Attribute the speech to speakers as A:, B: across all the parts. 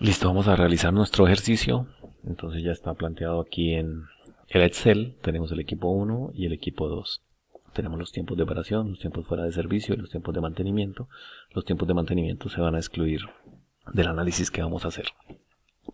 A: Listo, vamos a realizar nuestro ejercicio. Entonces ya está planteado aquí en el Excel. Tenemos el equipo 1 y el equipo 2. Tenemos los tiempos de operación, los tiempos fuera de servicio y los tiempos de mantenimiento. Los tiempos de mantenimiento se van a excluir del análisis que vamos a hacer,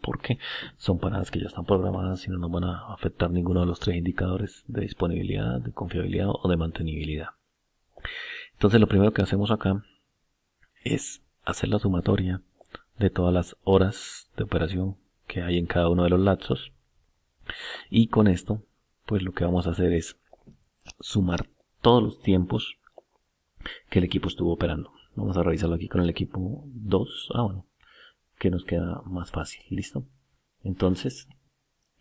A: porque son paradas que ya están programadas y no nos van a afectar ninguno de los tres indicadores de disponibilidad, de confiabilidad o de mantenibilidad. Entonces lo primero que hacemos acá es hacer la sumatoria de todas las horas de operación que hay en cada uno de los lapsos, y con esto pues lo que vamos a hacer es sumar todos los tiempos que el equipo estuvo operando. Vamos a revisarlo aquí con el equipo 2. Bueno, que nos queda más fácil. Listo. Entonces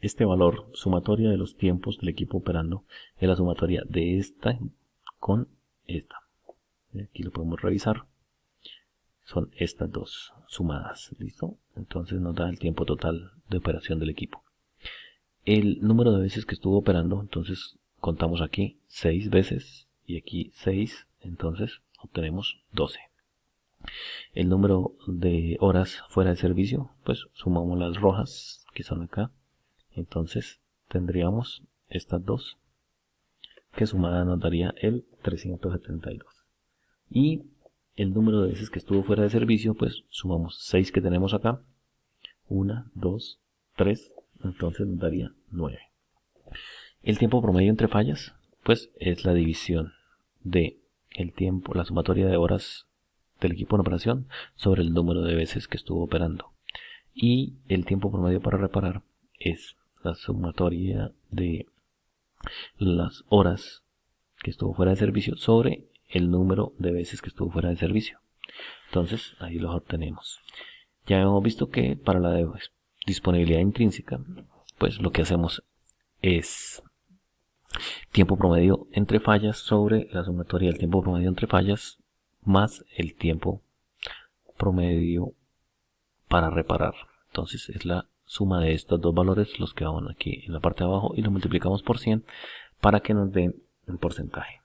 A: este valor sumatoria de los tiempos del equipo operando es la sumatoria de esta con esta. Aquí lo podemos revisar. Son estas dos sumadas. ¿Listo? Entonces nos da el tiempo total de operación del equipo. El número de veces que estuvo operando, entonces contamos aquí 6 veces y aquí 6, entonces obtenemos 12. El número de horas fuera de servicio, pues sumamos las rojas que son acá, entonces tendríamos estas dos, que sumada nos daría el 372. Y el número de veces que estuvo fuera de servicio, pues sumamos 6 que tenemos acá, 1, 2, 3, entonces nos daría 9. El tiempo promedio entre fallas, pues es la división de el tiempo, la sumatoria de horas del equipo en operación sobre el número de veces que estuvo operando. Y el tiempo promedio para reparar es la sumatoria de las horas que estuvo fuera de servicio sobre el número de veces que estuvo fuera de servicio. Entonces ahí los obtenemos. Ya hemos visto que para la disponibilidad intrínseca, pues lo que hacemos es tiempo promedio entre fallas sobre la sumatoria del tiempo promedio entre fallas más el tiempo promedio para reparar. Entonces es la suma de estos dos valores los que van aquí en la parte de abajo y lo multiplicamos por 100 para que nos den un porcentaje.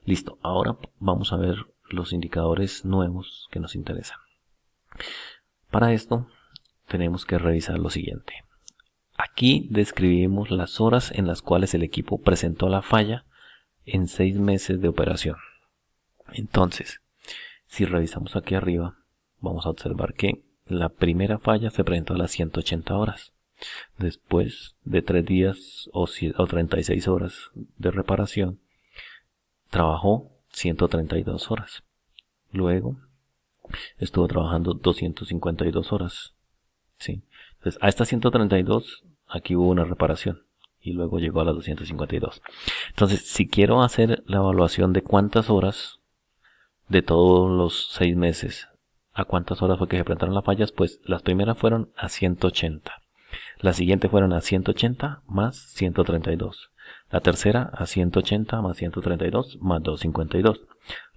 A: Listo, ahora vamos a ver los indicadores nuevos que nos interesan. Para esto tenemos que revisar lo siguiente. Aquí describimos las horas en las cuales el equipo presentó la falla en 6 meses de operación. Entonces, si revisamos aquí arriba, vamos a observar que la primera falla se presentó a las 180 horas. Después de 3 días o 36 horas de reparación, trabajó 132 horas. Luego, estuvo trabajando 252 horas. ¿Sí? Entonces, a estas 132, aquí hubo una reparación. Y luego llegó a las 252. Entonces, si quiero hacer la evaluación de cuántas horas de todos los 6 meses, a cuántas horas fue que se presentaron las fallas, pues las primeras fueron a 180. Las siguientes fueron a 180 más 132. La tercera a 180 más 132 más 252.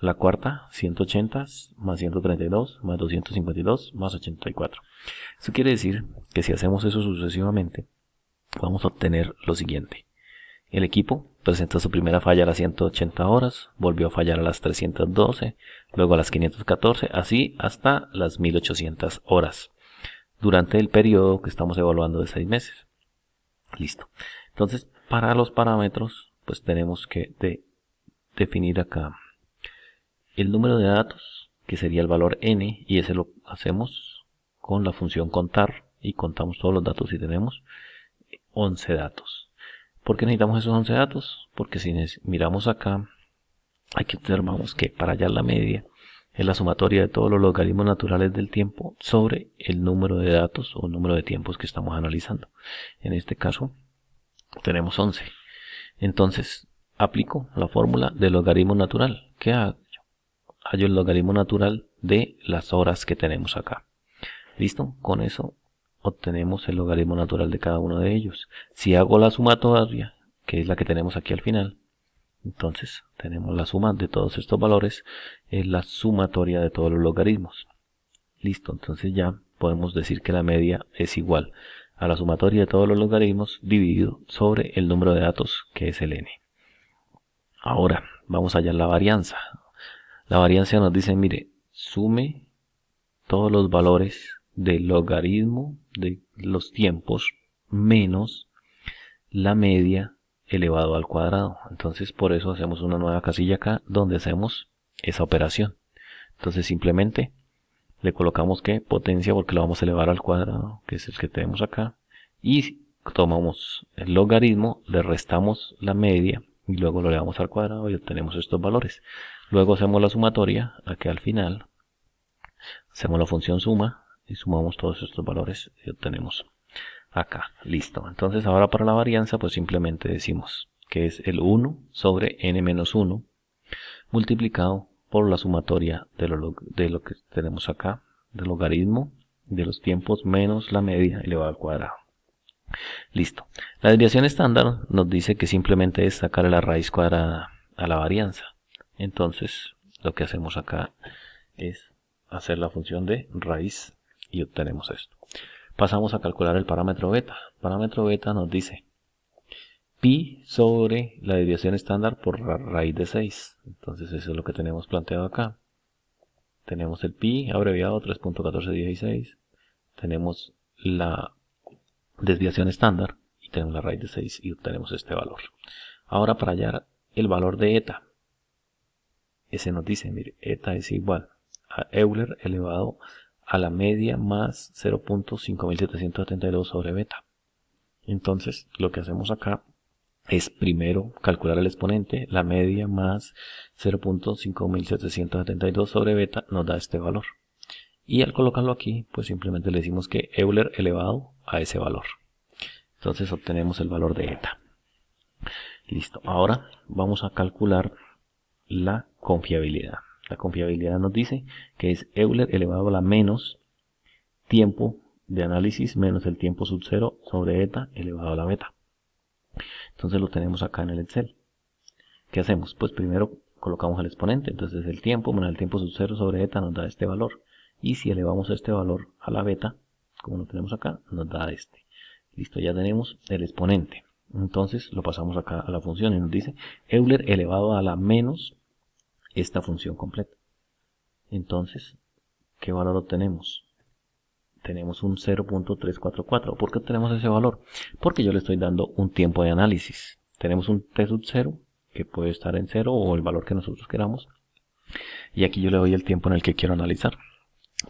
A: La cuarta 180 más 132 más 252 más 84. Eso quiere decir que si hacemos eso sucesivamente, vamos a obtener lo siguiente. El equipo presentó su primera falla a las 180 horas, volvió a fallar a las 312, luego a las 514, así hasta las 1800 horas, durante el periodo que estamos evaluando de 6 meses. Listo. Entonces, para los parámetros, pues tenemos que definir acá el número de datos, que sería el valor n, y ese lo hacemos con la función contar, y contamos todos los datos y tenemos 11 datos. ¿Por qué necesitamos esos 11 datos? Porque si miramos acá, aquí observamos que para hallar la media es la sumatoria de todos los logaritmos naturales del tiempo sobre el número de datos o número de tiempos que estamos analizando. En este caso tenemos 11. Entonces aplico la fórmula del logaritmo natural. ¿Qué hago? Hallo el logaritmo natural de las horas que tenemos acá. ¿Listo? Con eso obtenemos el logaritmo natural de cada uno de ellos. Si hago la sumatoria, que es la que tenemos aquí al final, entonces tenemos la suma de todos estos valores, es la sumatoria de todos los logaritmos. Listo, entonces ya podemos decir que la media es igual a la sumatoria de todos los logaritmos dividido sobre el número de datos, que es el n. Ahora vamos a hallar la varianza. La varianza nos dice, mire, sume todos los valores del logaritmo de los tiempos menos la media elevado al cuadrado. Entonces por eso hacemos una nueva casilla acá donde hacemos esa operación. Entonces simplemente le colocamos que potencia, porque lo vamos a elevar al cuadrado, que es el que tenemos acá, y tomamos el logaritmo, le restamos la media y luego lo elevamos al cuadrado y obtenemos estos valores. Luego hacemos la sumatoria, aquí al final hacemos la función suma y sumamos todos estos valores y obtenemos acá. Listo. Entonces ahora para la varianza pues simplemente decimos que es el 1 sobre n-1 multiplicado por la sumatoria de lo que tenemos acá, del logaritmo de los tiempos menos la media elevado al cuadrado. Listo. La desviación estándar nos dice que simplemente es sacar la raíz cuadrada a la varianza. Entonces lo que hacemos acá es hacer la función de raíz y obtenemos esto. Pasamos a calcular el parámetro beta. El parámetro beta nos dice pi sobre la desviación estándar por raíz de 6. Entonces eso es lo que tenemos planteado acá. Tenemos el pi abreviado 3.1416. Tenemos la desviación estándar y tenemos la raíz de 6 y obtenemos este valor. Ahora para hallar el valor de eta. Ese nos dice, mire, eta es igual a Euler elevado a la media más 0.5772 sobre beta. Entonces lo que hacemos acá es primero calcular el exponente, la media más 0.5772 sobre beta nos da este valor. Y al colocarlo aquí, pues simplemente le decimos que Euler elevado a ese valor. Entonces obtenemos el valor de eta. Listo, ahora vamos a calcular la confiabilidad. La confiabilidad nos dice que es Euler elevado a la menos tiempo de análisis menos el tiempo sub 0 sobre eta elevado a la beta. Entonces lo tenemos acá en el Excel. ¿Qué hacemos? Pues primero colocamos el exponente, entonces el tiempo menos el tiempo sub 0 sobre eta nos da este valor. Y si elevamos este valor a la beta, como lo tenemos acá, nos da este. Listo, ya tenemos el exponente. Entonces lo pasamos acá a la función y nos dice Euler elevado a la menos esta función completa. Entonces, ¿qué valor obtenemos? Tenemos un 0.344. ¿Por qué obtenemos ese valor? Porque yo le estoy dando un tiempo de análisis. Tenemos un t sub 0 que puede estar en 0 o el valor que nosotros queramos. Y aquí yo le doy el tiempo en el que quiero analizar.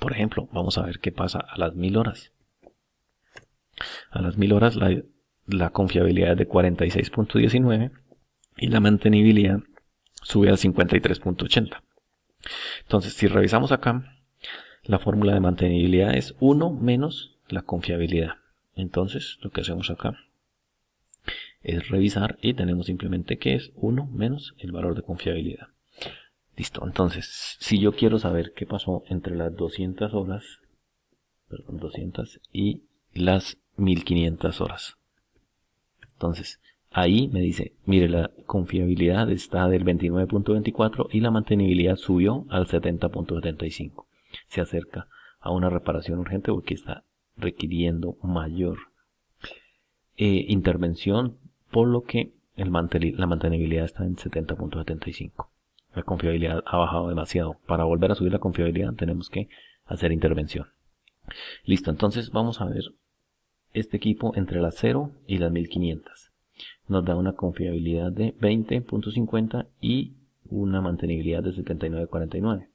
A: Por ejemplo, vamos a ver qué pasa a las 1000 horas. A las 1000 horas la confiabilidad es de 46.19 y la mantenibilidad sube a 53.80. Entonces, si revisamos acá, la fórmula de mantenibilidad es 1 menos la confiabilidad. Entonces, lo que hacemos acá es revisar y tenemos simplemente que es 1 menos el valor de confiabilidad. Listo, entonces, si yo quiero saber qué pasó entre las 200 horas, 200 y las 1500 horas. Entonces, ahí me dice, mire, la confiabilidad está del 29.24 y la mantenibilidad subió al 70.75. Se acerca a una reparación urgente porque está requiriendo mayor intervención, por lo que la mantenibilidad está en 70.75. La confiabilidad ha bajado demasiado. Para volver a subir la confiabilidad tenemos que hacer intervención. Listo, entonces vamos a ver este equipo entre las 0 y las 1500. Nos da una confiabilidad de 20.50 y una mantenibilidad de 79.49.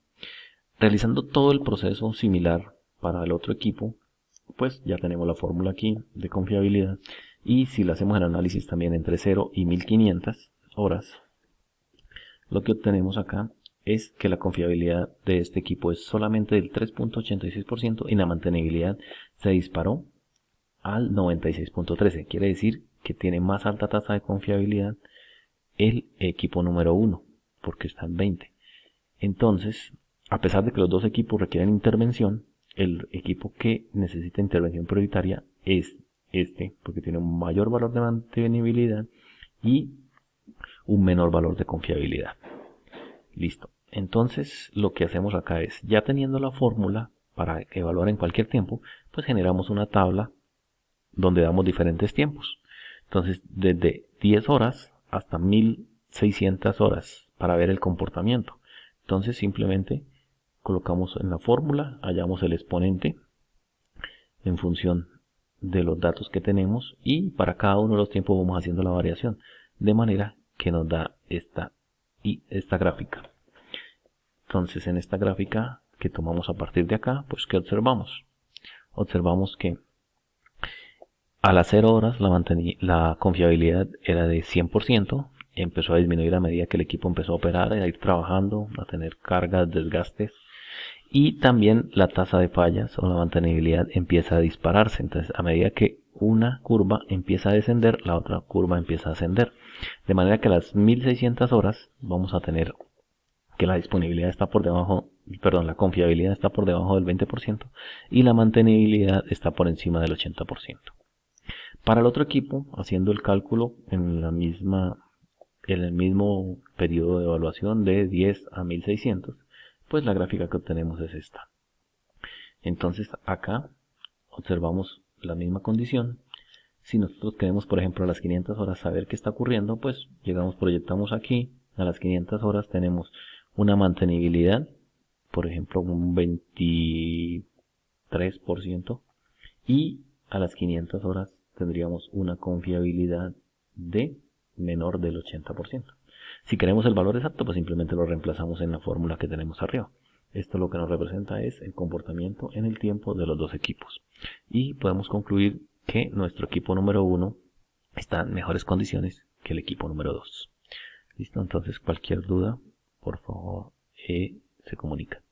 A: Realizando todo el proceso similar para el otro equipo, pues ya tenemos la fórmula aquí de confiabilidad. Y si le hacemos el análisis también entre 0 y 1500 horas, lo que obtenemos acá es que la confiabilidad de este equipo es solamente del 3.86% y la mantenibilidad se disparó al 96.13. Quiere decir que tiene más alta tasa de confiabilidad el equipo número 1, porque está en 20. Entonces, a pesar de que los dos equipos requieren intervención, el equipo que necesita intervención prioritaria es este, porque tiene un mayor valor de mantenibilidad y un menor valor de confiabilidad. Listo. Entonces, lo que hacemos acá es, ya teniendo la fórmula para evaluar en cualquier tiempo, pues generamos una tabla donde damos diferentes tiempos. Entonces, desde 10 horas hasta 1600 horas para ver el comportamiento. Entonces, simplemente colocamos en la fórmula, hallamos el exponente en función de los datos que tenemos, y para cada uno de los tiempos vamos haciendo la variación, de manera que nos da esta gráfica. Entonces, en esta gráfica que tomamos a partir de acá, pues ¿qué observamos? Observamos que a las 0 horas la confiabilidad era de 100%, empezó a disminuir a medida que el equipo empezó a operar, a ir trabajando, a tener cargas, desgastes, y también la tasa de fallas o la mantenibilidad empieza a dispararse. Entonces, a medida que una curva empieza a descender, la otra curva empieza a ascender, de manera que a las 1600 horas vamos a tener que la disponibilidad está por debajo, perdón, la confiabilidad está por debajo del 20% y la mantenibilidad está por encima del 80%. Para el otro equipo, haciendo el cálculo en el mismo periodo de evaluación de 10 a 1600, pues la gráfica que obtenemos es esta. Entonces acá observamos la misma condición. Si nosotros queremos, por ejemplo, a las 500 horas saber qué está ocurriendo, pues proyectamos aquí, a las 500 horas tenemos una mantenibilidad, por ejemplo, un 23%, y a las 500 horas tendríamos una confiabilidad de menor del 80%. Si queremos el valor exacto, pues simplemente lo reemplazamos en la fórmula que tenemos arriba. Esto lo que nos representa es el comportamiento en el tiempo de los dos equipos. Y podemos concluir que nuestro equipo número 1 está en mejores condiciones que el equipo número 2. ¿Listo? Entonces, cualquier duda, por favor, se comunica.